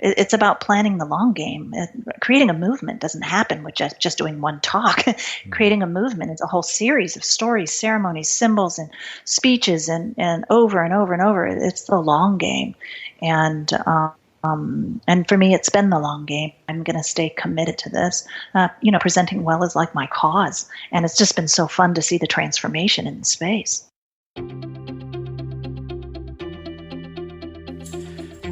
it's about planning the long game. Creating a movement doesn't happen with just doing one talk. Creating a movement is a whole series of stories, ceremonies, symbols, and speeches, and over and over and over. It's the long game. And for me, it's been the long game. I'm going to stay committed to this. Presenting well is like my cause. And it's just been so fun to see the transformation in the space.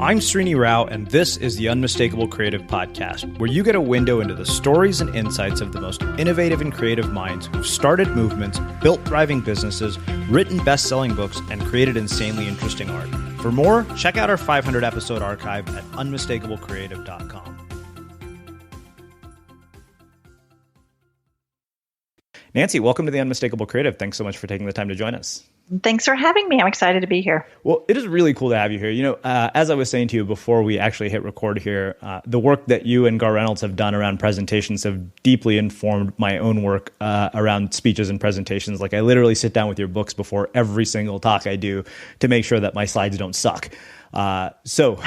I'm Srini Rao, and this is the Unmistakable Creative Podcast, where you get a window into the stories and insights of the most innovative and creative minds who've started movements, built thriving businesses, written best-selling books, and created insanely interesting art. For more, check out our 500-episode archive at unmistakablecreative.com. Nancy, welcome to the Unmistakable Creative. Thanks so much for taking the time to join us. Thanks for having me. I'm excited to be here. Well, it is really cool to have you here. As I was saying to you before we actually hit record here, the work that you and Gore have done around presentations have deeply informed my own work around speeches and presentations. Like I literally sit down with your books before every single talk I do to make sure that my slides don't suck. So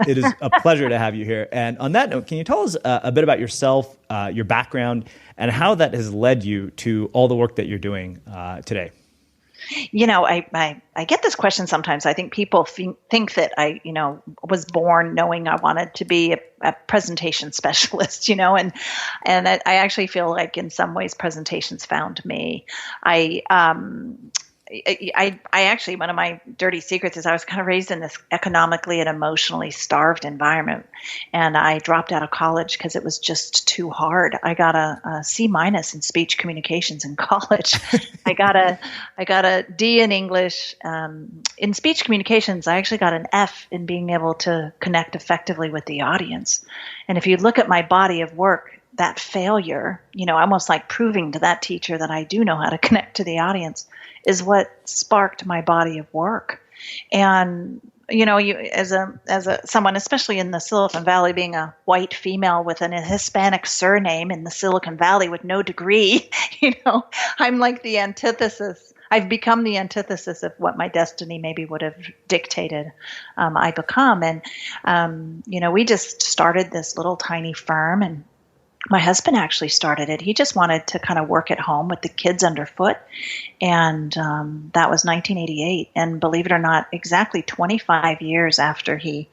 it is a pleasure to have you here. And on that note, can you tell us a bit about yourself, your background, and how that has led you to all the work that you're doing today? I get this question sometimes. I think people think that I, was born knowing I wanted to be a presentation specialist, and I actually feel like in some ways presentations found me. I actually, one of my dirty secrets is I was kind of raised in this economically and emotionally starved environment. And I dropped out of college because it was just too hard. I got a C- in speech communications in college. I got a D in English. In speech communications, I actually got an F in being able to connect effectively with the audience. And if you look at my body of work, that failure, almost like proving to that teacher that I do know how to connect to the audience, is what sparked my body of work. And you as someone, especially in the Silicon Valley, being a white female with an Hispanic surname in the Silicon Valley with no degree, I'm like the antithesis. I've become the antithesis of what my destiny maybe would have dictated I become. And we just started this little tiny firm, and my husband actually started it. He just wanted to kind of work at home with the kids underfoot. And that was 1988. And believe it or not, exactly 25 years after he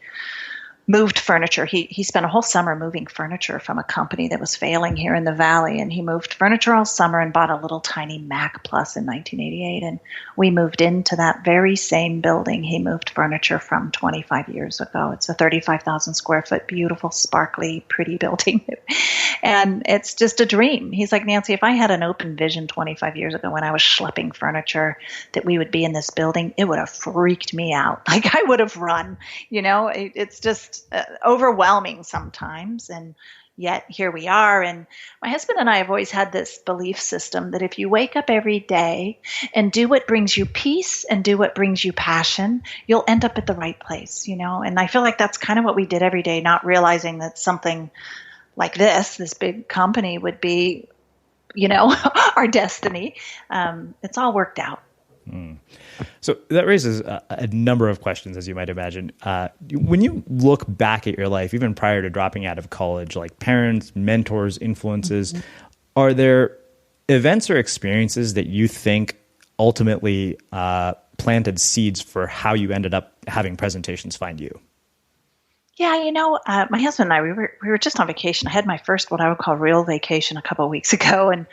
moved furniture. He spent a whole summer moving furniture from a company that was failing here in the Valley. And he moved furniture all summer and bought a little tiny Mac Plus in 1988. And we moved into that very same building he moved furniture from 25 years ago. It's a 35,000 square foot, beautiful, sparkly, pretty building. And it's just a dream. He's like, Nancy, if I had an open vision 25 years ago when I was schlepping furniture that we would be in this building, it would have freaked me out. Like I would have run, it's just overwhelming sometimes. And yet here we are. And my husband and I have always had this belief system that if you wake up every day and do what brings you peace and do what brings you passion, you'll end up at the right place, And I feel like that's kind of what we did every day, not realizing that something like this big company would be, our destiny. It's all worked out. So that raises a number of questions, as you might imagine. When you look back at your life, even prior to dropping out of college, like parents, mentors, influences, are there events or experiences that you think ultimately planted seeds for how you ended up having presentations find you? Yeah, my husband and I, we were just on vacation. I had my first, what I would call real vacation a couple of weeks ago. And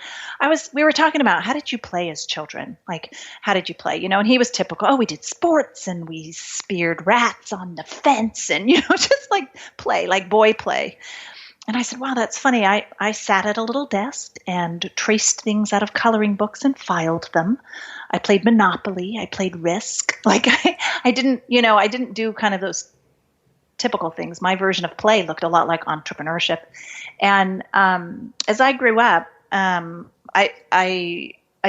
we were talking about, how did you play as children? Like, how did you play? And he was typical. Oh, we did sports and we speared rats on the fence and, just like play, like boy play. And I said, wow, that's funny. I sat at a little desk and traced things out of coloring books and filed them. I played Monopoly. I played Risk. Like I didn't do kind of those typical things. My version of play looked a lot like entrepreneurship. And as I grew up, I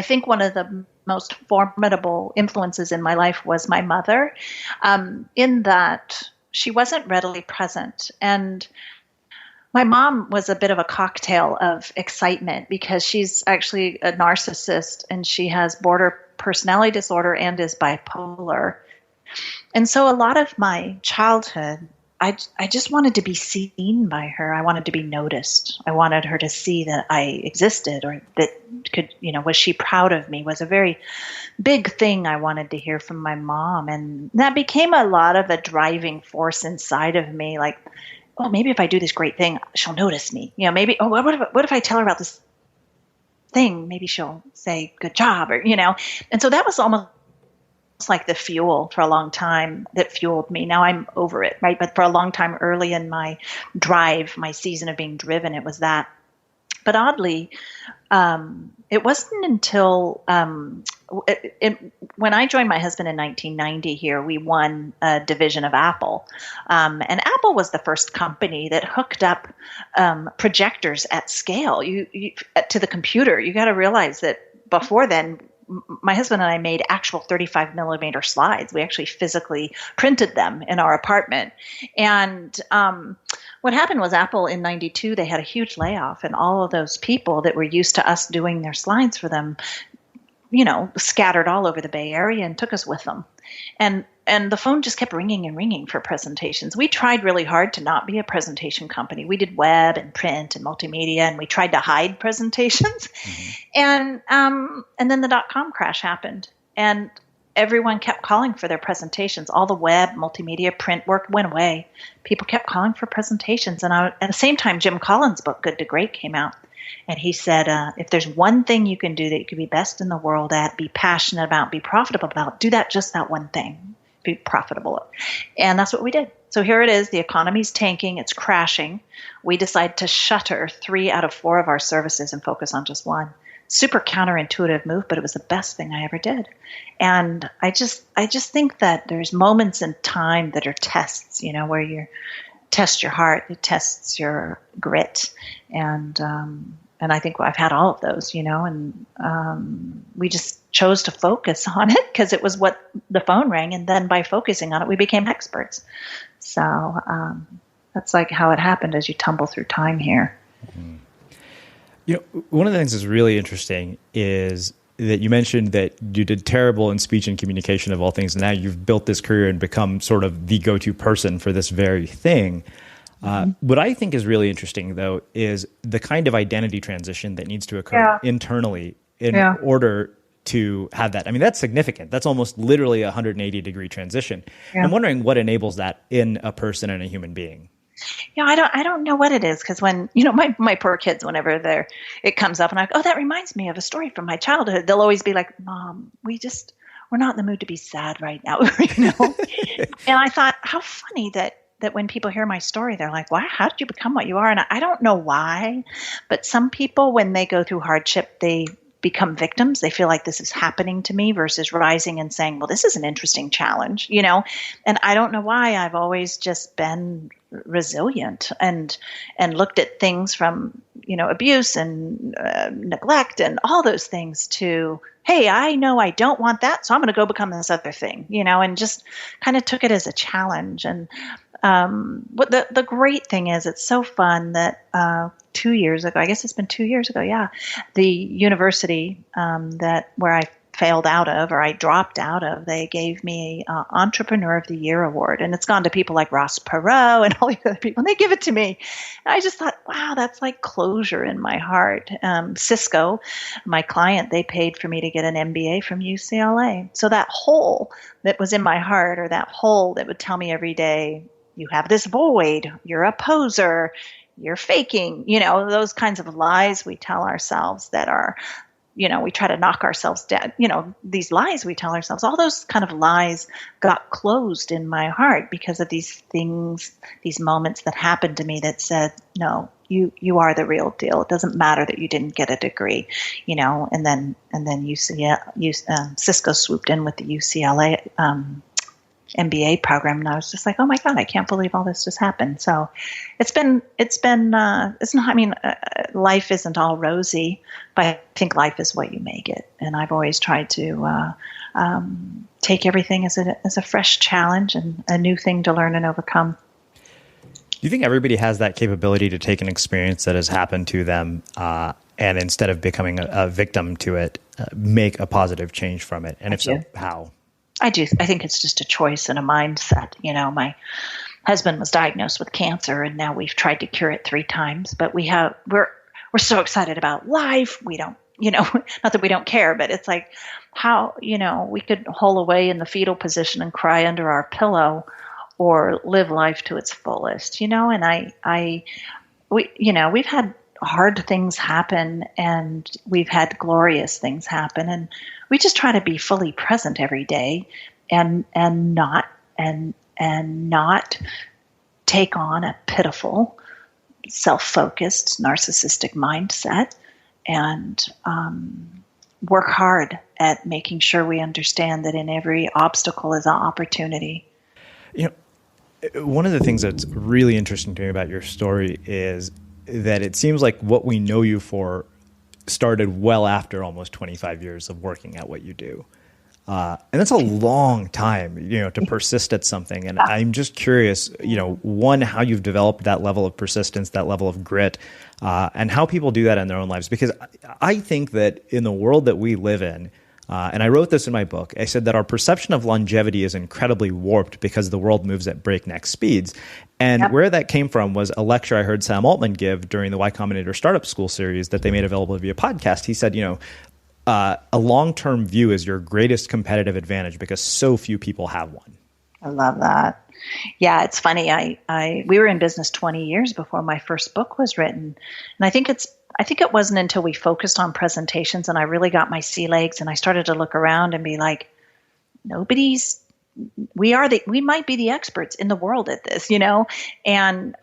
think one of the most formidable influences in my life was my mother, in that she wasn't readily present. And my mom was a bit of a cocktail of excitement because she's actually a narcissist and she has border personality disorder and is bipolar. And so a lot of my childhood, I just wanted to be seen by her. I wanted to be noticed. I wanted her to see that I existed, or that was she proud of me, was a very big thing I wanted to hear from my mom. And that became a lot of a driving force inside of me. Like, oh, maybe if I do this great thing, she'll notice me. Maybe, oh, what if I tell her about this thing? Maybe she'll say good job, or, and so that was almost like the fuel for a long time that fueled me. Now I'm over it, right? But for a long time early in my drive, my season of being driven, it was that. But oddly, it wasn't until when I joined my husband in 1990 here, we won a division of Apple. And Apple was the first company that hooked up projectors at scale to the computer. You got to realize that before then, my husband and I made actual 35 millimeter slides. We actually physically printed them in our apartment. And what happened was Apple in 92, they had a huge layoff, and all of those people that were used to us doing their slides for them, scattered all over the Bay Area and took us with them. And the phone just kept ringing and ringing for presentations. We tried really hard to not be a presentation company. We did web and print and multimedia, and we tried to hide presentations. Mm-hmm. And then the dot-com crash happened, and everyone kept calling for their presentations. All the web, multimedia, print work went away. People kept calling for presentations. And at the same time, Jim Collins' book, Good to Great, came out. And he said, if there's one thing you can do that you can be best in the world at, be passionate about, be profitable about, do just that one thing. Be profitable. And that's what we did. So here it is. The economy's tanking. It's crashing. We decide to shutter 3 out of 4 of our services and focus on just one. Super counterintuitive move, but it was the best thing I ever did. And I just think that there's moments in time that are tests, where you test your heart, it tests your grit. And I think I've had all of those, and we just chose to focus on it because it was what the phone rang. And then by focusing on it, we became experts. So that's like how it happened as you tumble through time here. Mm-hmm. One of the things that's really interesting is that you mentioned that you did terrible in speech and communication of all things, and now you've built this career and become sort of the go-to person for this very thing. What I think is really interesting, though, is the kind of identity transition that needs to occur internally in order to have that. I mean, that's significant. That's almost literally a 180-degree transition. Yeah. I'm wondering what enables that in a person and a human being. I don't know what it is, because when, my poor kids, whenever it comes up and I go, oh, that reminds me of a story from my childhood, they'll always be like, Mom, we're not in the mood to be sad right now, And I thought, how funny that when people hear my story, they're like, wow, how did you become what you are? And I don't know why, but some people, when they go through hardship, they become victims. They feel like this is happening to me versus rising and saying, well, this is an interesting challenge, and I don't know why. I've always just been resilient and looked at things from, abuse and neglect and all those things to, hey, I know I don't want that, so I'm going to go become this other thing, and just kind of took it as a challenge. And what the great thing is, it's so fun that 2 years ago, I guess it's been 2 years ago, the university where I failed out of, or I dropped out of, they gave me Entrepreneur of the Year award, and it's gone to people like Ross Perot and all the other people, and they give it to me. And I just thought, wow, that's like closure in my heart. Cisco, my client, they paid for me to get an MBA from UCLA. So that hole that was in my heart, or that hole that would tell me every day, you have this void, you're a poser, you're faking, those kinds of lies we tell ourselves that are, we try to knock ourselves down, these lies we tell ourselves, all those kind of lies got closed in my heart because of these things, these moments that happened to me that said, no, you are the real deal. It doesn't matter that you didn't get a degree, and then Cisco swooped in with the UCLA, MBA program, and I was just like, oh my God, I can't believe all this just happened. So it's not, life isn't all rosy, but I think life is what you make it. And I've always tried to take everything as a fresh challenge and a new thing to learn and overcome. Do you think everybody has that capability to take an experience that has happened to them and instead of becoming a victim to it, make a positive change from it? And if so, how? I do. I think it's just a choice and a mindset. husband was diagnosed with cancer, and now we've tried to cure it 3 times. But we're so excited about life. We don't, not that we don't care, but it's like how, we could hole away in the fetal position and cry under our pillow, or live life to its fullest, And we've had hard things happen, and we've had glorious things happen, and we just try to be fully present every day, and not take on a pitiful, self-focused, narcissistic mindset, and work hard at making sure we understand that in every obstacle is an opportunity. One of the things that's really interesting to me about your story is that it seems like what we know you for started well after almost 25 years of working at what you do. And that's a long time, to persist at something. And I'm just curious, one, how you've developed that level of persistence, that level of grit, and how people do that in their own lives. Because I think that in the world that we live in, and I wrote this in my book, I said that our perception of longevity is incredibly warped because the world moves at breakneck speeds. And where that came from was a lecture I heard Sam Altman give during the Y Combinator Startup School series that they made available via podcast. He said, a long-term view is your greatest competitive advantage because so few people have one. I love that. Yeah, it's funny. We were in business 20 years before my first book was written. And I think it wasn't until we focused on presentations and I really got my sea legs and I started to look around and be like, we might be the experts in the world at this, And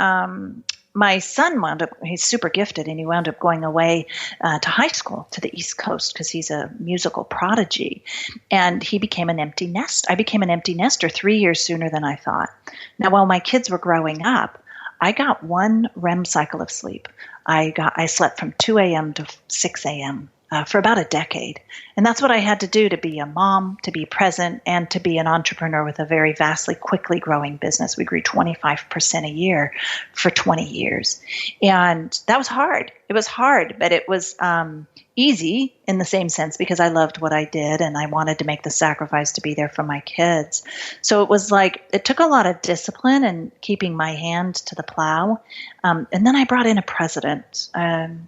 my son he's super gifted, and he wound up going away to high school to the East Coast because he's a musical prodigy. And he became an empty nest. I became an empty nester 3 years sooner than I thought. Now, while my kids were growing up, I got 1 REM cycle of sleep. I slept from 2 a.m. to 6 a.m. For about a decade. And that's what I had to do to be a mom, to be present, and to be an entrepreneur with a very vastly, quickly growing business. We grew 25% a year for 20 years. And that was hard. It was hard, but it was easy in the same sense because I loved what I did and I wanted to make the sacrifice to be there for my kids. So it was like, it took a lot of discipline and keeping my hand to the plow. And then I brought in a president,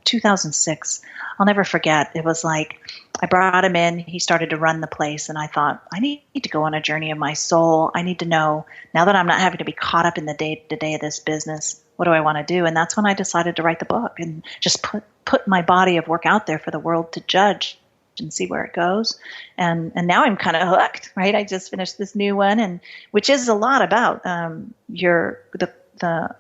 2006. I'll never forget. It was like, I brought him in, he started to run the place, and I thought, I need to go on a journey of my soul. I need to know, now that I'm not having to be caught up in the day-to-day of this business, what do I want to do? And that's when I decided to write the book and just put my body of work out there for the world to judge and see where it goes. And now I'm kind of hooked, right? I just finished this new one, and which is a lot about the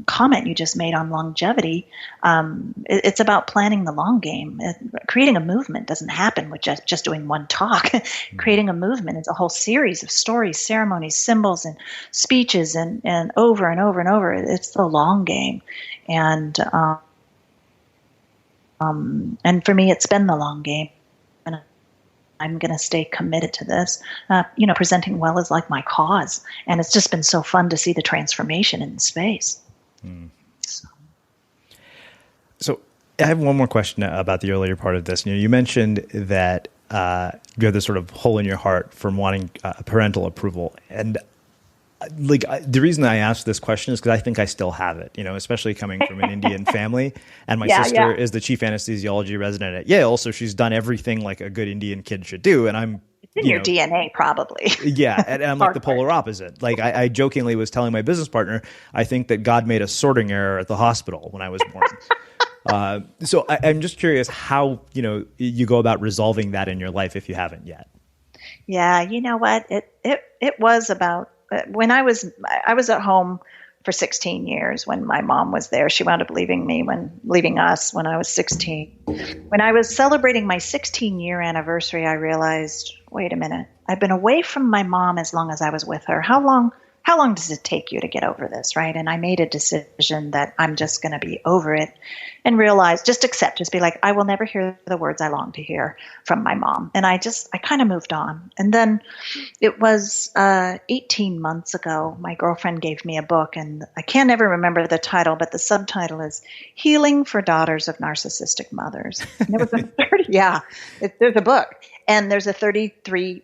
comment you just made on longevity. It's about planning the long game. Creating a movement doesn't happen with just doing one talk. Creating a movement is a whole series of stories, ceremonies, symbols, and speeches, and over and over and over. It's the long game. And for me, it's been the long game. And I'm going to stay committed to this. Presenting well is like my cause. And it's just been so fun to see the transformation in the space. So I have one more question about the earlier part of this. You mentioned that you have this sort of hole in your heart from wanting parental approval. And the reason I asked this question is because I think I still have it, especially coming from an Indian family. And my sister is the chief anesthesiology resident at Yale. So she's done everything like a good Indian kid should do. And I'm in your DNA, probably. Yeah. And I'm like the polar opposite. Like I jokingly was telling my business partner, I think that God made a sorting error at the hospital when I was born. So I'm just curious how, you go about resolving that in your life if you haven't yet. Yeah. You know what? It was about, when I was at home for 16 years when my mom was there. She wound up leaving us when I was 16. When I was celebrating my 16-year anniversary, I realized, wait a minute, I've been away from my mom as long as I was with her. How long does it take you to get over this, right? And I made a decision that I'm just going to be over it and realize, just be like, I will never hear the words I long to hear from my mom. And I kind of moved on. And then it was 18 months ago, my girlfriend gave me a book, and I can't ever remember the title, but the subtitle is Healing for Daughters of Narcissistic Mothers. And it was there's a book, and there's a 33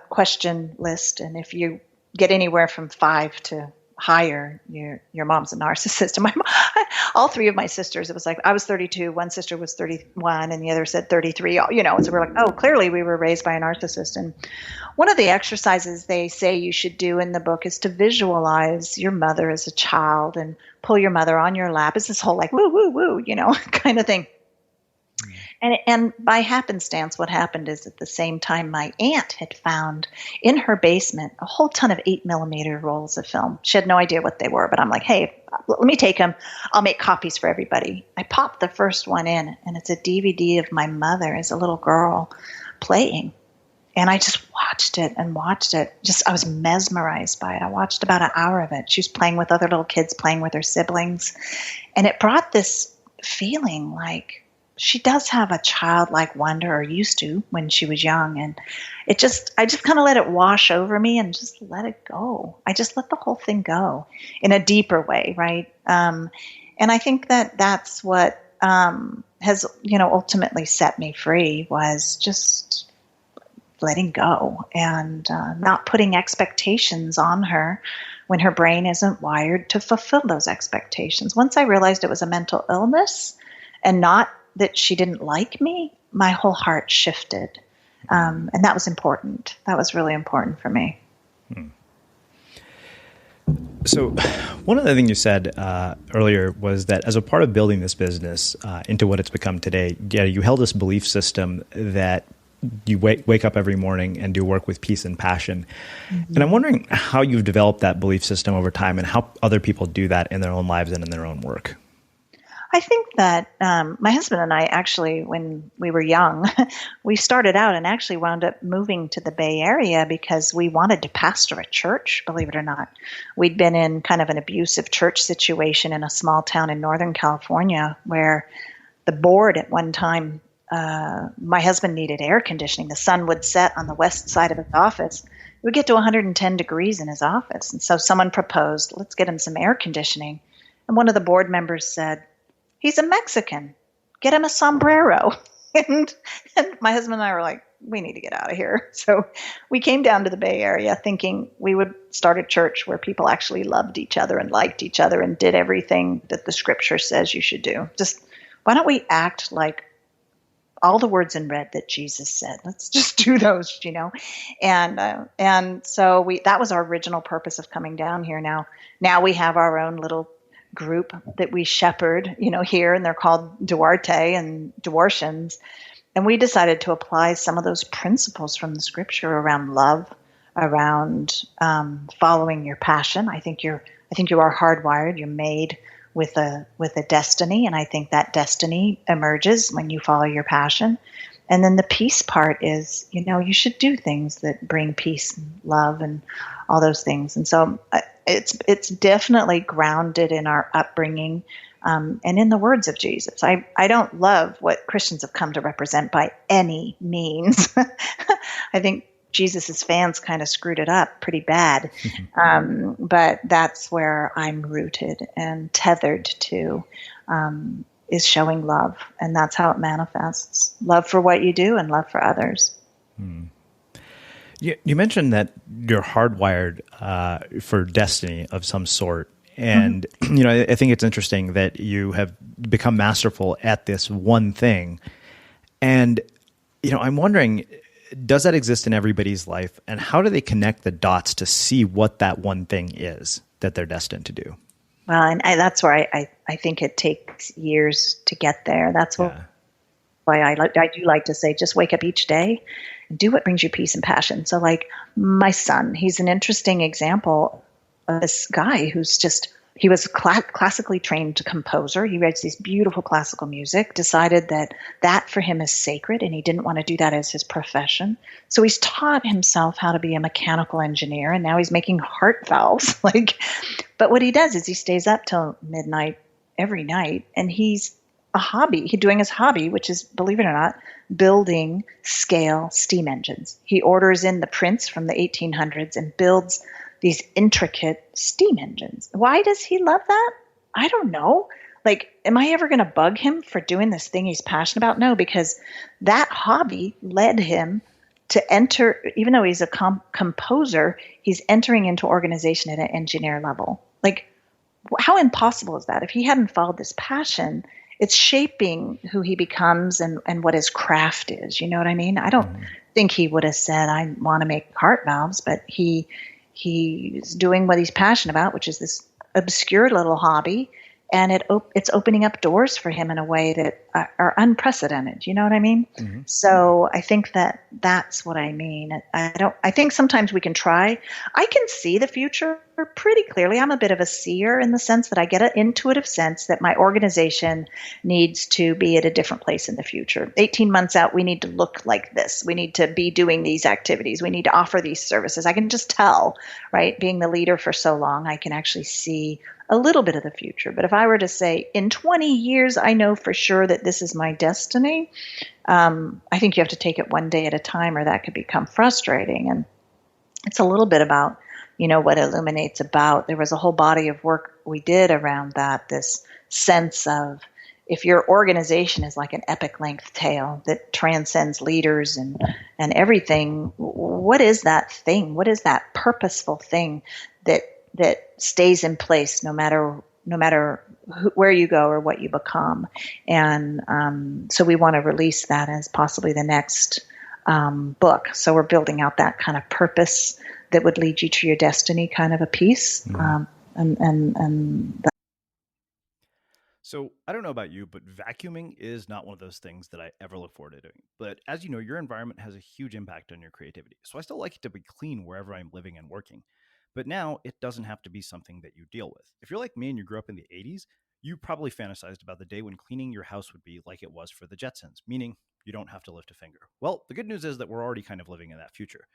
question list. And if you get anywhere from 5 to higher, your mom's a narcissist. And all three of my sisters, it was like I was 32, one sister was 31, and the other said 33. You know, so we're like, oh, clearly we were raised by a narcissist. And one of the exercises they say you should do in the book is to visualize your mother as a child and pull your mother on your lap. It's this whole like woo woo woo, you know, kind of thing. And by happenstance, what happened is at the same time, my aunt had found in her basement a whole ton of 8mm rolls of film. She had no idea what they were, but I'm like, hey, let me take them. I'll make copies for everybody. I popped the first one in, and it's a DVD of my mother as a little girl playing. And I just watched it and watched it. I was mesmerized by it. I watched about an hour of it. She was playing with other little kids, playing with her siblings. And it brought this feeling like, she does have a childlike wonder, or used to when she was young. And I just kind of let it wash over me and just let it go. I just let the whole thing go in a deeper way. Right. And I think that that's what has, ultimately set me free, was just letting go and not putting expectations on her when her brain isn't wired to fulfill those expectations. Once I realized it was a mental illness and not that she didn't like me, my whole heart shifted. And that was important. That was really important for me. So one of the things you said earlier was that as a part of building this business into what it's become today, you held this belief system that you wake up every morning and do work with peace and passion. Mm-hmm. And I'm wondering how you've developed that belief system over time and how other people do that in their own lives and in their own work. I think that my husband and I actually, when we were young, we started out and actually wound up moving to the Bay Area because we wanted to pastor a church, believe it or not. We'd been in kind of an abusive church situation in a small town in Northern California where the board at one time, my husband needed air conditioning. The sun would set on the west side of his office. It would get to 110 degrees in his office. And so someone proposed, let's get him some air conditioning. And one of the board members said, he's a Mexican. Get him a sombrero. And my husband and I were like, we need to get out of here. So we came down to the Bay Area thinking we would start a church where people actually loved each other and liked each other and did everything that the scripture says you should do. Just why don't we act like all the words in red that Jesus said? Let's just do those, And so that was our original purpose of coming down here. Now we have our own little group that we shepherd, here, and they're called Duarte and Duartians. And we decided to apply some of those principles from the scripture around love, around following your passion. I think you are hardwired. You're made with a destiny, and I think that destiny emerges when you follow your passion. And then the peace part is, you should do things that bring peace and love and all those things. And so it's definitely grounded in our upbringing and in the words of Jesus. I don't love what Christians have come to represent by any means. I think Jesus's fans kind of screwed it up pretty bad. But that's where I'm rooted and tethered to, is showing love. And that's how it manifests. Love for what you do and love for others. You mentioned that you're hardwired for destiny of some sort. And, I think it's interesting that you have become masterful at this one thing. And, I'm wondering, does that exist in everybody's life? And how do they connect the dots to see what that one thing is that they're destined to do? Well, and that's where I think it takes years to get there. That's why I do like to say, just wake up each day and do what brings you peace and passion. So like my son, he's an interesting example of this guy who's he was classically trained composer. He writes these beautiful classical music, decided that for him is sacred, and he didn't want to do that as his profession. So he's taught himself how to be a mechanical engineer, and now he's making heart valves. But what he does is he stays up till midnight every night, and he's doing his hobby, which is, believe it or not, building scale steam engines. He orders in the prints from the 1800s and builds these intricate steam engines. Why does he love that? I don't know. Am I ever going to bug him for doing this thing he's passionate about? No, because that hobby led him to enter, even though he's a composer, he's entering into organization at an engineer level. Like, how impossible is that? If he hadn't followed this passion, it's shaping who he becomes and what his craft is. You know what I mean? I don't think he would have said, I want to make heart valves, but he's doing what he's passionate about, which is this obscure little hobby. And it's opening up doors for him in a way that are unprecedented. You know what I mean? Mm-hmm. So I think that's what I mean. I think sometimes we can try. I can see the future pretty clearly. I'm a bit of a seer in the sense that I get an intuitive sense that my organization needs to be at a different place in the future. 18 months out, we need to look like this. We need to be doing these activities. We need to offer these services. I can just tell, right? Being the leader for so long, I can actually see a little bit of the future. But if I were to say, in 20 years, I know for sure that this is my destiny, I think you have to take it one day at a time, or that could become frustrating. And it's a little bit about, what Illuminate's about. There was a whole body of work we did around that, this sense of, if your organization is like an epic length tale that transcends leaders and everything, what is that thing? What is that purposeful thing that stays in place no matter where you go or what you become? And so we want to release that as possibly the next book. So we're building out that kind of purpose that would lead you to your destiny kind of a piece. So I don't know about you, but vacuuming is not one of those things that I ever look forward to doing. But as you know, your environment has a huge impact on your creativity. So I still like it to be clean wherever I'm living and working. But now it doesn't have to be something that you deal with. If you're like me and you grew up in the 80s, you probably fantasized about the day when cleaning your house would be like it was for the Jetsons, meaning you don't have to lift a finger. Well, the good news is that we're already kind of living in that future.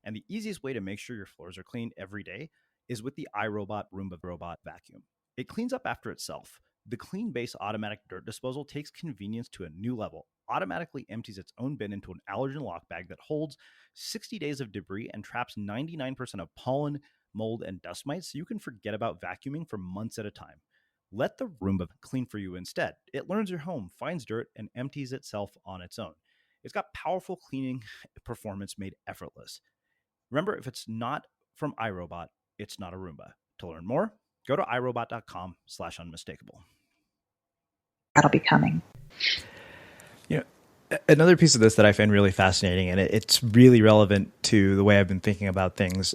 And the easiest way to make sure your floors are clean every day is with the IRobot Roomba Robot Vacuum. It cleans up after itself. The Clean Base automatic dirt disposal takes convenience to a new level, automatically empties its own bin into an allergen lock bag that holds 60 days of debris and traps 99% of pollen, mold, and dust mites, so you can forget about vacuuming for months at a time. Let the Roomba clean for you instead. It learns your home, finds dirt, and empties itself on its own. It's got powerful cleaning performance made effortless. Remember, if it's not from iRobot, it's not a Roomba. To learn more, go to irobot.com/unmistakable. That'll be coming. Another piece of this that I find really fascinating, and it's really relevant to the way I've been thinking about things,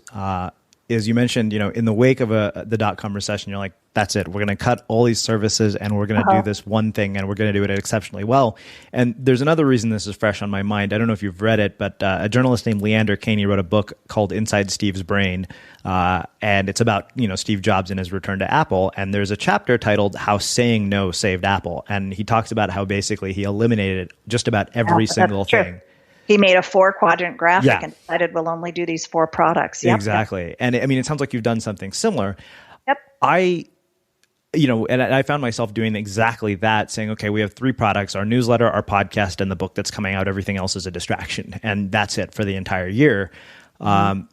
is you mentioned, in the wake of the dot-com recession, you're like, that's it. We're going to cut all these services and we're going to do this one thing and we're going to do it exceptionally well. And there's another reason this is fresh on my mind. I don't know if you've read it, but a journalist named Leander Caney wrote a book called Inside Steve's Brain. And it's about, Steve Jobs and his return to Apple. And there's a chapter titled How Saying No Saved Apple. And he talks about how basically he eliminated just about every single thing. He made a 4-quadrant graphic and decided we'll only do these 4 products. Yep. Exactly. And it sounds like you've done something similar. Yep. And I found myself doing exactly that, saying, okay, we have 3 products, our newsletter, our podcast, and the book that's coming out. Everything else is a distraction. And that's it for the entire year. And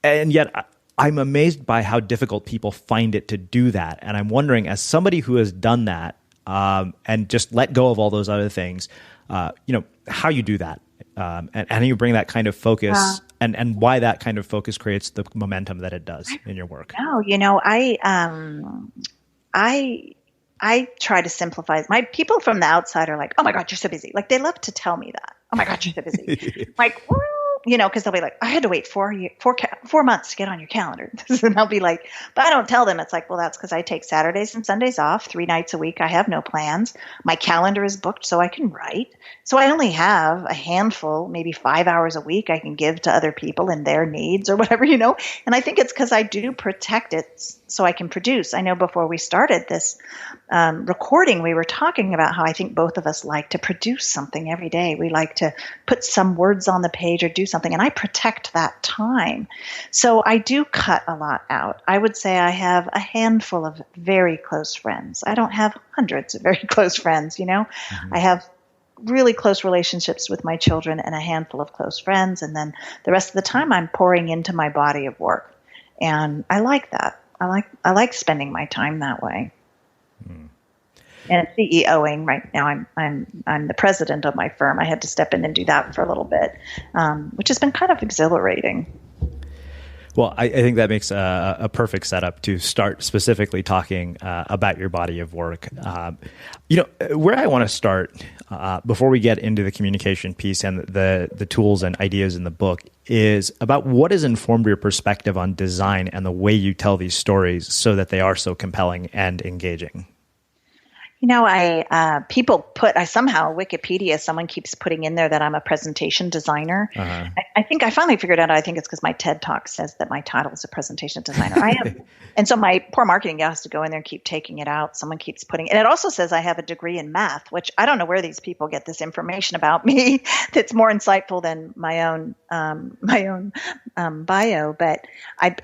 yet I'm amazed by how difficult people find it to do that. And I'm wondering, as somebody who has done that and just let go of all those other things, how you do that. And how you bring that kind of focus and why that kind of focus creates the momentum that it does in your work. No, I try to simplify. My people from the outside are like, oh my God, you're so busy. Like, they love to tell me that. Oh my God, you're so busy. Like, well, because they'll be like, I had to wait 4 months to get on your calendar. And I'll be like, but I don't tell them. It's like, well, that's because I take Saturdays and Sundays off 3 nights a week. I have no plans. My calendar is booked so I can write. So I only have a handful, maybe 5 hours a week I can give to other people and their needs or whatever, And I think it's because I do protect it so I can produce. I know before we started this recording, we were talking about how I think both of us like to produce something every day. We like to put some words on the page or do something, and I protect that time. So I do cut a lot out. I would say I have a handful of very close friends. I don't have hundreds of very close friends, Mm-hmm. I have really close relationships with my children and a handful of close friends, and then the rest of the time I'm pouring into my body of work. And I like that. I like spending my time that way. and CEOing right now. I'm the president of my firm. I had to step in and do that for a little bit, which has been kind of exhilarating. Well, I think that makes a perfect setup to start specifically talking about your body of work. Where I want to start before we get into the communication piece and the tools and ideas in the book is about what has informed your perspective on design and the way you tell these stories so that they are so compelling and engaging. Somehow Wikipedia, someone keeps putting in there that I'm a presentation designer. Uh-huh. I think I finally figured out, I think it's because my TED Talk says that my title is a presentation designer. I am. And so my poor marketing guy has to go in there and keep taking it out. Someone keeps and it also says I have a degree in math, which I don't know where these people get this information about me that's more insightful than my own bio, but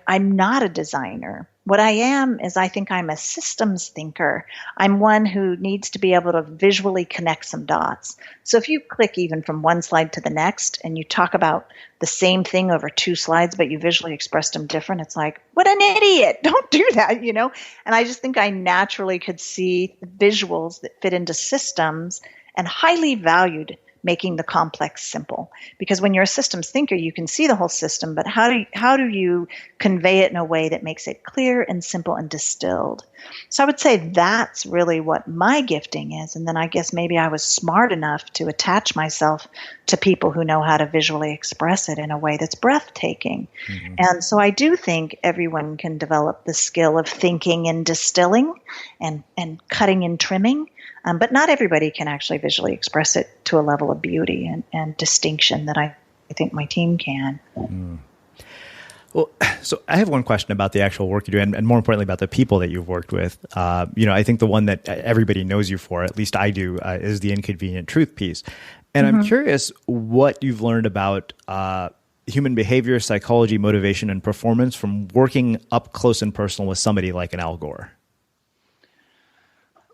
I'm not a designer. What I am is I think I'm a systems thinker. I'm one who needs to be able to visually connect some dots. So if you click even from one slide to the next and you talk about the same thing over two slides, but you visually expressed them different, it's like, what an idiot. Don't do that, And I just think I naturally could see visuals that fit into systems and highly valued making the complex simple. Because when you're a systems thinker, you can see the whole system, but how do you convey it in a way that makes it clear and simple and distilled? So I would say that's really what my gifting is. And then I guess maybe I was smart enough to attach myself to people who know how to visually express it in a way that's breathtaking. Mm-hmm. And so I do think everyone can develop the skill of thinking and distilling and cutting and trimming. But not everybody can actually visually express it to a level of beauty and distinction that I think my team can. Mm. Well, so I have one question about the actual work you do, and more importantly about the people that you've worked with. I think the one that everybody knows you for, at least I do, is the inconvenient truth piece. And mm-hmm. I'm curious what you've learned about human behavior, psychology, motivation, and performance from working up close and personal with somebody like an Al Gore.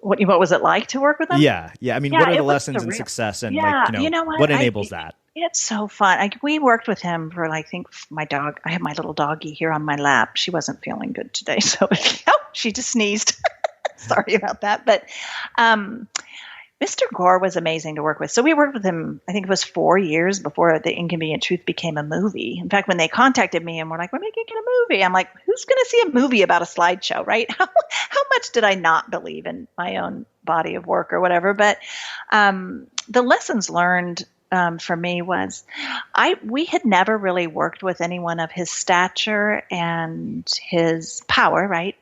What was it like to work with them? Yeah. I mean, what are the lessons in success and what enables that? It's so fun. We worked with him for, I think, my dog. I have my little doggie here on my lap. She wasn't feeling good today, so she just sneezed. Sorry about that. But Mr. Gore was amazing to work with. So we worked with him, I think it was 4 years before The Inconvenient Truth became a movie. In fact, when they contacted me and were like, we're making a movie, I'm like, who's going to see a movie about a slideshow, right? How much did I not believe in my own body of work or whatever? But the lessons learned for me was we had never really worked with anyone of his stature and his power, right?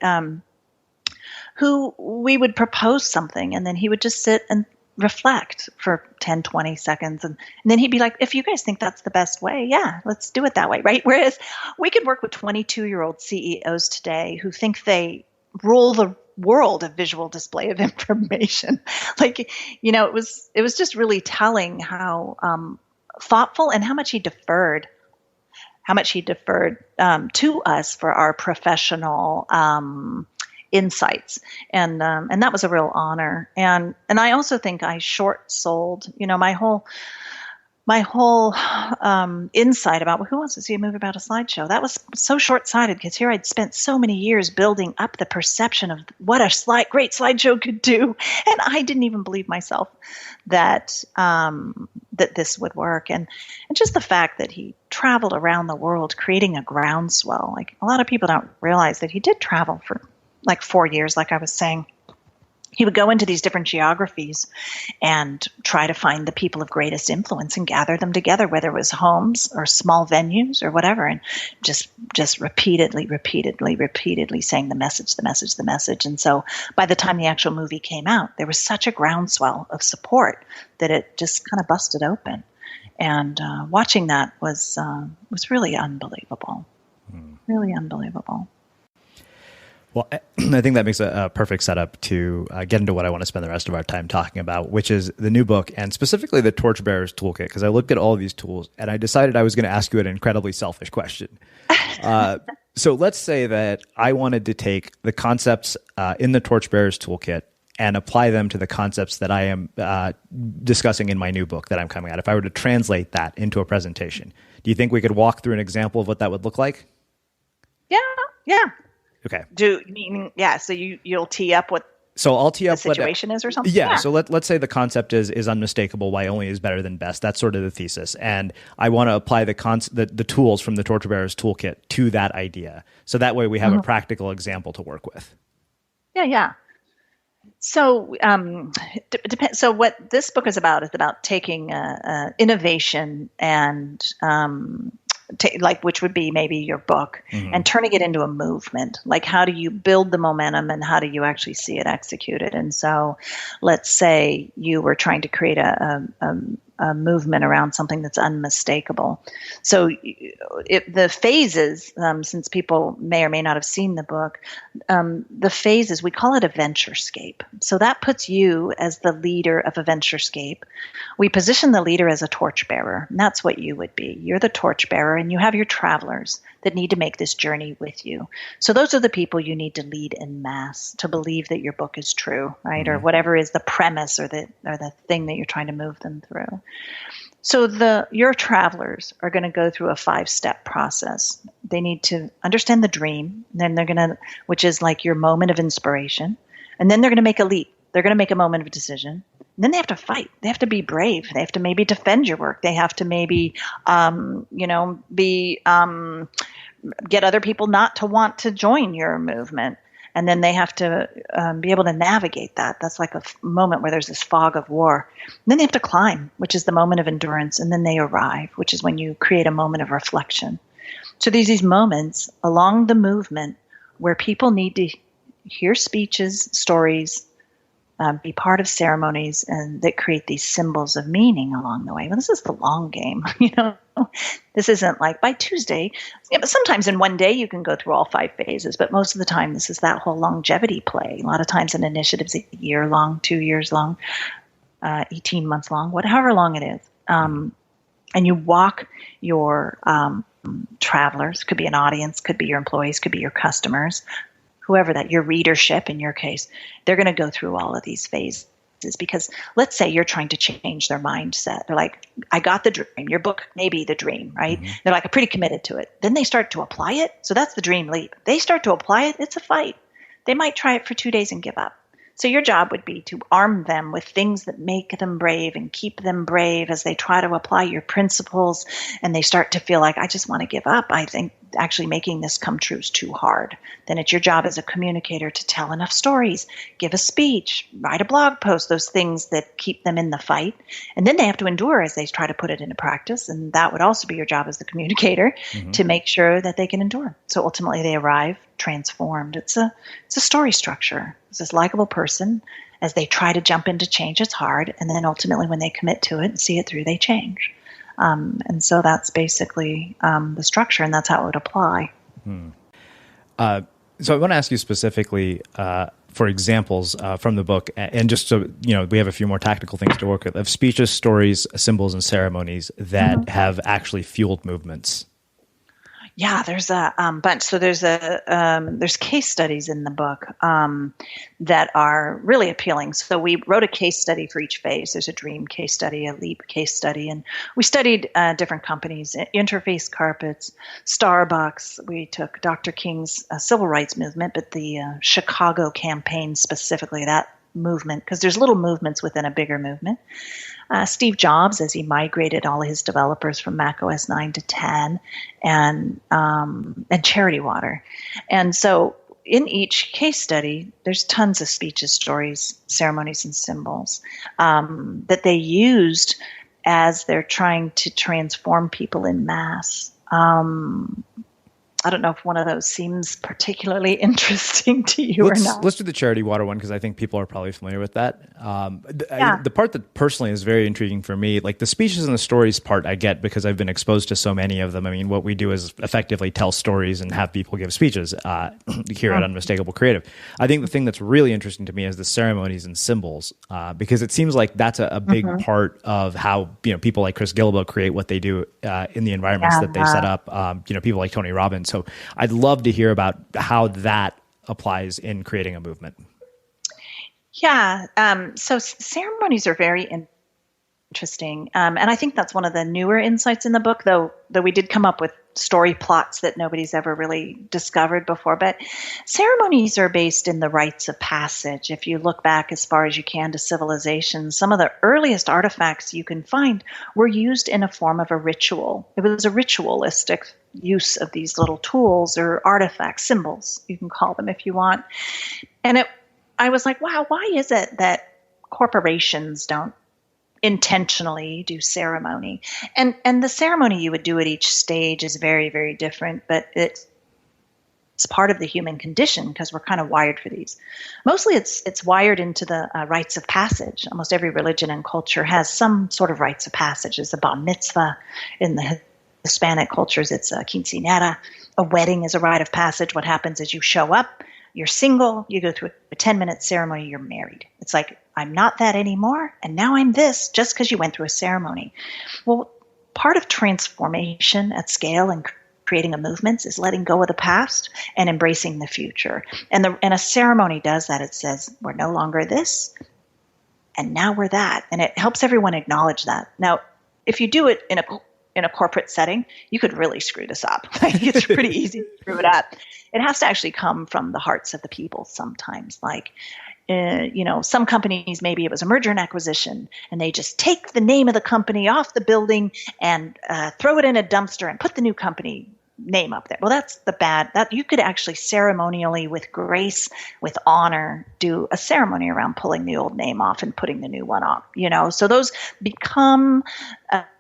Who we would propose something and then he would just sit and reflect for 10, 20 seconds. And then he'd be like, if you guys think that's the best way, yeah, let's do it that way, right? Whereas we could work with 22-year-old CEOs today who think they rule the world of visual display of information. It was just really telling how thoughtful and how much he deferred to us for our professional insights. And that was a real honor. And I also think I short sold, my whole insight about who wants to see a movie about a slideshow. That was so short-sighted because here I'd spent so many years building up the perception of what a great slideshow could do. And I didn't even believe myself that this would work. And just the fact that he traveled around the world creating a groundswell. A lot of people don't realize that he did travel for 4 years, like I was saying. He would go into these different geographies and try to find the people of greatest influence and gather them together, whether it was homes or small venues or whatever, and just repeatedly saying the message. And so by the time the actual movie came out, there was such a groundswell of support that it just kind of busted open. And watching that was really unbelievable. Really unbelievable. Well, I think that makes a perfect setup to get into what I want to spend the rest of our time talking about, which is the new book and specifically the Torchbearers Toolkit, because I looked at all of these tools and I decided I was going to ask you an incredibly selfish question. So let's say that I wanted to take the concepts in the Torchbearers Toolkit and apply them to the concepts that I am discussing in my new book that I'm coming out. If I were to translate that into a presentation, do you think we could walk through an example of what that would look like? Yeah. Okay. So you'll tee up what So I'll tee the up situation is or something? Yeah. So let's say the concept is unmistakable, why only is better than best. That's sort of the thesis. And I want to apply the tools from the Torchbearers Toolkit to that idea. So that way we have a practical example to work with. Yeah. So, depends. So, what this book is about taking innovation and which would be maybe your book, and turning it into a movement. Like, how do you build the momentum, and how do you actually see it executed? And so, let's say you were trying to create a movement around something that's unmistakable. So the phases, since people may or may not have seen the book, the phases, we call it a venturescape. So that puts you as the leader of a venturescape. We position the leader as a torchbearer, and that's what you would be. You're the torchbearer, and you have your travelers that need to make this journey with you. So those are the people you need to lead en masse to believe that your book is true, right? Or whatever is the premise or the thing that you're trying to move them through. So your travelers are going to go through a 5-step process. They need to understand the dream, and then which is like your moment of inspiration, and then they're going to make a leap. They're going to make a moment of decision. And then they have to fight. They have to be brave. They have to maybe defend your work. They have to maybe, get other people not to want to join your movement. And then they have to be able to navigate that. That's like a moment where there's this fog of war. And then they have to climb, which is the moment of endurance. And then they arrive, which is when you create a moment of reflection. So there's these moments along the movement where people need to hear speeches, stories, be part of ceremonies, and that create these symbols of meaning along the way. Well, this is the long game, This isn't like by Tuesday. Yeah, but sometimes in one day you can go through all 5 phases, but most of the time this is that whole longevity play. A lot of times an initiative's a year long, 2 years long, 18 months long, however long it is. And you walk your travelers, could be an audience, could be your employees, could be your customers, whoever that, your readership in your case, they're going to go through all of these phases. Because let's say you're trying to change their mindset. They're like, I got the dream. Your book may be the dream, right? They're like, I'm pretty committed to it. Then they start to apply it. So that's the dream leap. They start to apply it. It's a fight. They might try it for 2 days and give up. So your job would be to arm them with things that make them brave and keep them brave as they try to apply your principles, and they start to feel like, I just want to give up. I think actually making this come true is too hard. Then it's your job as a communicator to tell enough stories, give a speech, write a blog post, those things that keep them in the fight. And then they have to endure as they try to put it into practice. And that would also be your job as the communicator to make sure that they can endure. So ultimately they arrive transformed. It's a story structure. It's this likable person as they try to jump into change. It's hard. And then ultimately when they commit to it and see it through, they change. And so that's basically the structure, and that's how it would apply. So I want to ask you specifically for examples from the book, and just so we have a few more tactical things to work with, of speeches, stories, symbols, and ceremonies that have actually fueled movements. Yeah, there's a bunch. So there's case studies in the book that are really appealing. So we wrote a case study for each phase. There's a dream case study, a leap case study, and we studied different companies: Interface Carpets, Starbucks. We took Dr. King's civil rights movement, but the Chicago campaign specifically, that movement, because there's little movements within a bigger movement. Steve Jobs, as he migrated all his developers from Mac OS 9 to 10, and Charity Water. And so in each case study, there's tons of speeches, stories, ceremonies, and symbols that they used as they're trying to transform people in mass. I don't know if one of those seems particularly interesting to you or not. Let's do the Charity Water one, because I think people are probably familiar with that. The part that personally is very intriguing for me, like the speeches and the stories part, I get because I've been exposed to so many of them. I mean, what we do is effectively tell stories and have people give speeches here at Unmistakable Creative. I think the thing that's really interesting to me is the ceremonies and symbols, because it seems like that's a big part of how people like Chris Gillibo create what they do in the environments that they set up. People like Tony Robbins. So I'd love to hear about how that applies in creating a movement. Yeah. So ceremonies are very interesting. And I think that's one of the newer insights in the book, though we did come up with story plots that nobody's ever really discovered before. But ceremonies are based in the rites of passage. If you look back as far as you can to civilization, some of the earliest artifacts you can find were used in a form of a ritual. It was a ritualistic use of these little tools or artifacts, symbols, you can call them if you want. And I was like, wow, why is it that corporations don't intentionally do ceremony? And the ceremony you would do at each stage is very, very different, but it's part of the human condition because we're kind of wired for these. Mostly it's wired into the rites of passage. Almost every religion and culture has some sort of rites of passage. There's a bar mitzvah. In the Hispanic cultures, it's a quinceañera. A wedding is a rite of passage. What happens is you show up, you're single, you go through a 10-minute ceremony, you're married. It's like, I'm not that anymore, and now I'm this just because you went through a ceremony. Well, part of transformation at scale and creating a movement is letting go of the past and embracing the future. And a ceremony does that. It says, we're no longer this, and now we're that. And it helps everyone acknowledge that. Now, if you do it in a corporate setting, you could really screw this up. It's pretty easy to screw it up. It has to actually come from the hearts of the people sometimes. Like, some companies, maybe it was a merger and acquisition, and they just take the name of the company off the building and throw it in a dumpster and put the new company name up there. Well, that's that you could actually ceremonially, with grace, with honor, do a ceremony around pulling the old name off and putting the new one on. So those become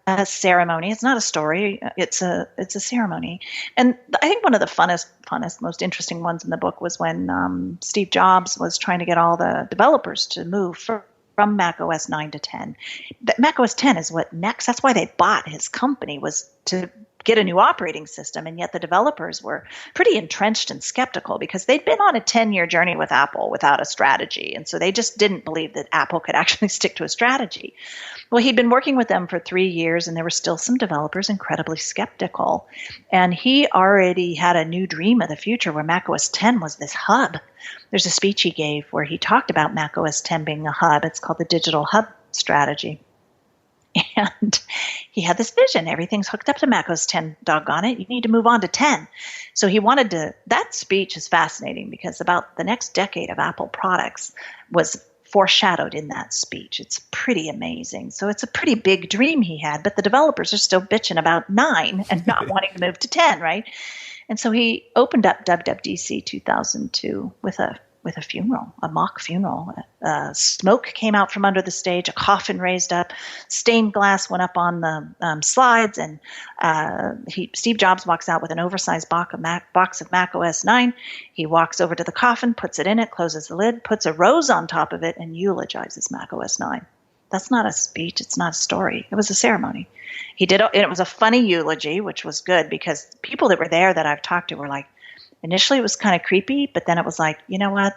a ceremony. It's not a story. It's a ceremony. And I think one of the funnest, most interesting ones in the book was when Steve Jobs was trying to get all the developers to move from Mac OS 9 to 10. Mac OS 10 is what next. That's why they bought his company, was to get a new operating system. And yet the developers were pretty entrenched and skeptical because they'd been on a 10-year journey with Apple without a strategy. And so they just didn't believe that Apple could actually stick to a strategy. Well, he'd been working with them for 3 years, and there were still some developers incredibly skeptical. And he already had a new dream of the future where Mac OS 10 was this hub. There's a speech he gave where he talked about Mac OS 10 being a hub. It's called the Digital Hub Strategy. And he had this vision. Everything's hooked up to Mac OS 10, doggone it. You need to move on to 10. So he wanted to, that speech is fascinating because about the next decade of Apple products was foreshadowed in that speech. It's pretty amazing. So it's a pretty big dream he had, but the developers are still bitching about 9 and not wanting to move to 10, right? And so he opened up WWDC 2002 with a funeral, a mock funeral. Smoke came out from under the stage, a coffin raised up, stained glass went up on the slides, and Steve Jobs walks out with an oversized box of Mac OS 9. He walks over to the coffin, puts it in it, closes the lid, puts a rose on top of it, and eulogizes Mac OS 9. That's not a speech. It's not a story. It was a ceremony. He did, and it was a funny eulogy, which was good because people that were there that I've talked to were like, initially, it was kind of creepy, but then it was like, you know what?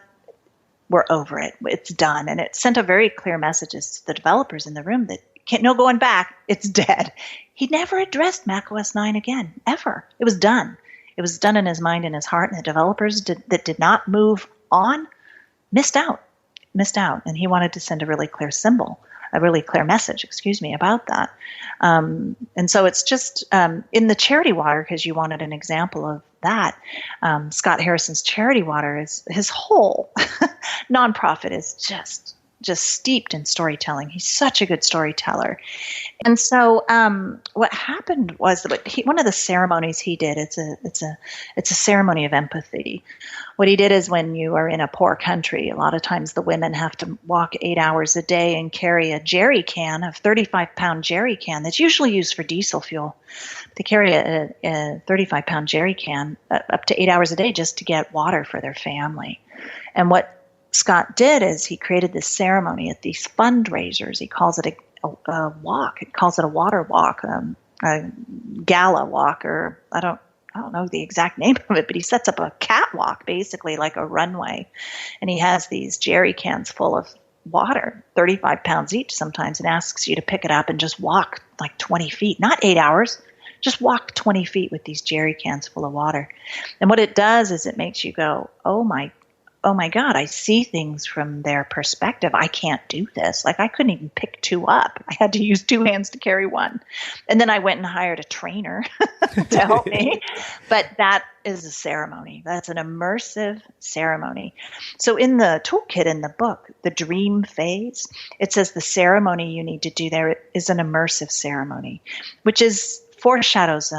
We're over it. It's done. And it sent a very clear message to the developers in the room that no going back. It's dead. He never addressed Mac OS 9 again, ever. It was done. It was done in his mind and his heart. And the developers that did not move on missed out. And he wanted to send a really clear message, about that. And so it's just in the charity water, because you wanted an example of that. Scott Harrison's Charity Water is his whole nonprofit is just steeped in storytelling. He's such a good storyteller. And so what happened was that one of the ceremonies he did, it's a ceremony of empathy. What he did is when you are in a poor country, a lot of times the women have to walk 8 hours a day and carry a jerry can, a 35-pound jerry can that's usually used for diesel fuel. They carry a 35-pound jerry can up to 8 hours a day just to get water for their family. And what Scott did is he created this ceremony at these fundraisers. He calls it a walk. He calls it a water walk, a gala walk, or I don't know the exact name of it, but he sets up a catwalk, basically like a runway. And he has these jerry cans full of water, 35 pounds each sometimes, and asks you to pick it up and just walk like 20 feet, not 8 hours, just walk 20 feet with these jerry cans full of water. And what it does is it makes you go, oh my oh my God, I see things from their perspective. I can't do this. Like I couldn't even pick two up. I had to use two hands to carry one. And then I went and hired a trainer to help me. But that is a ceremony. That's an immersive ceremony. So in the toolkit in the book, the dream phase, it says the ceremony you need to do there is an immersive ceremony, which is foreshadows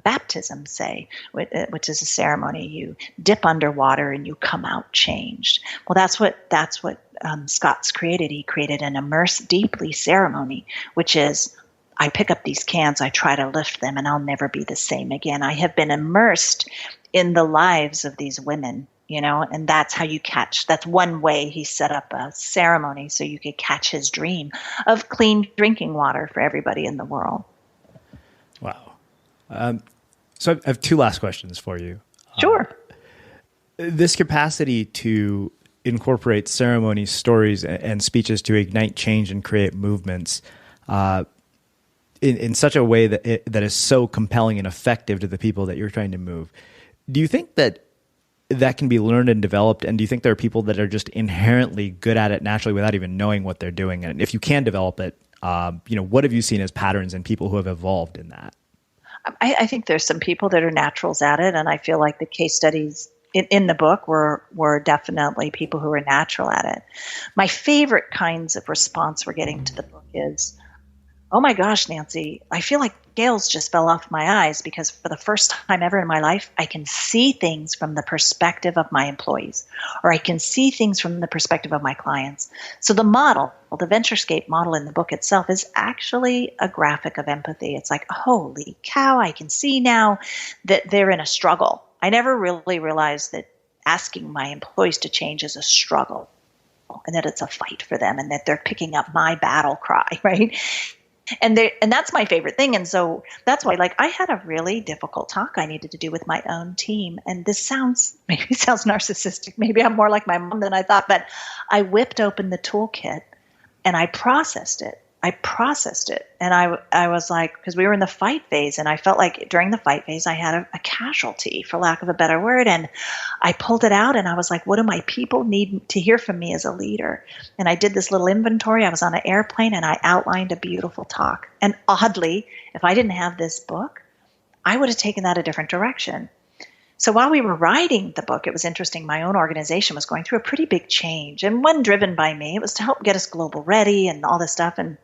baptism, say, which is a ceremony. You dip underwater and you come out changed. Well, that's what Scott's created. He created an immerse deeply ceremony, which is I pick up these cans, I try to lift them, and I'll never be the same again. I have been immersed in the lives of these women, and that's how you that's one way he set up a ceremony so you could catch his dream of clean drinking water for everybody in the world. Wow. So I have two last questions for you. Sure. This capacity to incorporate ceremonies, stories, and speeches to ignite change and create movements in such a way that is so compelling and effective to the people that you're trying to move. Do you think that can be learned and developed? And do you think there are people that are just inherently good at it naturally without even knowing what they're doing? And if you can develop it, what have you seen as patterns in people who have evolved in that? I think there's some people that are naturals at it, and I feel like the case studies in the book were definitely people who are natural at it. My favorite kinds of response we're getting to the book is, oh my gosh, Nancy, I feel like scales just fell off my eyes because for the first time ever in my life, I can see things from the perspective of my employees, or I can see things from the perspective of my clients. So the VentureScape model in the book itself is actually a graphic of empathy. It's like, holy cow, I can see now that they're in a struggle. I never really realized that asking my employees to change is a struggle and that it's a fight for them and that they're picking up my battle cry, right? And that's my favorite thing. And so that's why, I had a really difficult talk I needed to do with my own team. And this maybe sounds narcissistic. Maybe I'm more like my mom than I thought, but I whipped open the toolkit and I processed it. And I was like, because we were in the fight phase, and I felt like during the fight phase, I had a casualty, for lack of a better word. And I pulled it out and I was like, what do my people need to hear from me as a leader? And I did this little inventory. I was on an airplane and I outlined a beautiful talk. And oddly, if I didn't have this book, I would have taken that a different direction. So while we were writing the book, it was interesting. My own organization was going through a pretty big change, and one driven by me. It was to help get us global ready and all this stuff. And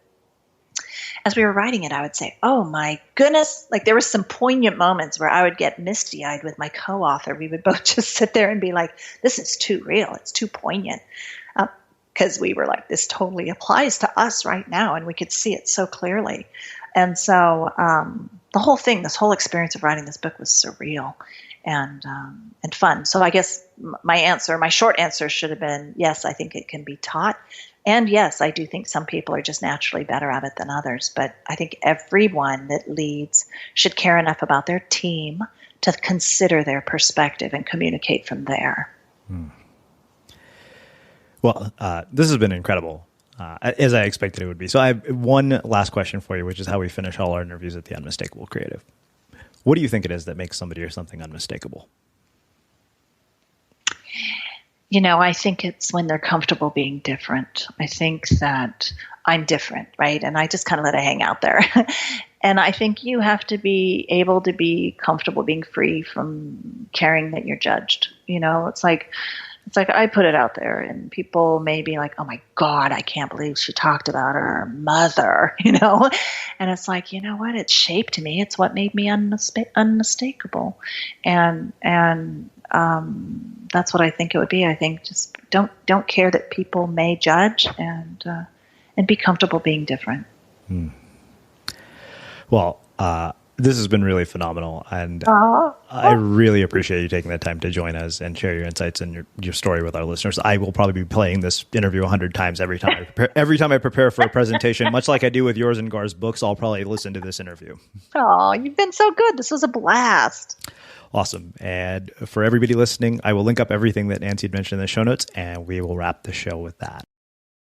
as we were writing it, I would say, oh my goodness, there were some poignant moments where I would get misty-eyed with my co-author. We would both just sit there and be like, this is too real. It's too poignant. Because we were like, this totally applies to us right now. And we could see it so clearly. And so the whole thing, this whole experience of writing this book was surreal and fun. So I guess my short answer should have been, yes, I think it can be taught. And yes, I do think some people are just naturally better at it than others. But I think everyone that leads should care enough about their team to consider their perspective and communicate from there. Well, this has been incredible, as I expected it would be. So I have one last question for you, which is how we finish all our interviews at the Unmistakable Creative. What do you think it is that makes somebody or something unmistakable? I think it's when they're comfortable being different. I think that I'm different, right? And I just kind of let it hang out there. And I think you have to be able to be comfortable being free from caring that you're judged. It's like I put it out there and people may be like, oh my God, I can't believe she talked about her mother, And it's like, you know what? It shaped me. It's what made me unmistakable. And that's what I think it would be. I think just don't care that people may judge and be comfortable being different. Well, this has been really phenomenal, and I really appreciate you taking the time to join us and share your insights and your story with our listeners. I will probably be playing this interview 100 times every time I prepare for a presentation, much like I do with yours and Gar's books. I'll probably listen to this interview. Oh, you've been so good. This was a blast. Awesome. And for everybody listening, I will link up everything that Nancy had mentioned in the show notes, and we will wrap the show with that.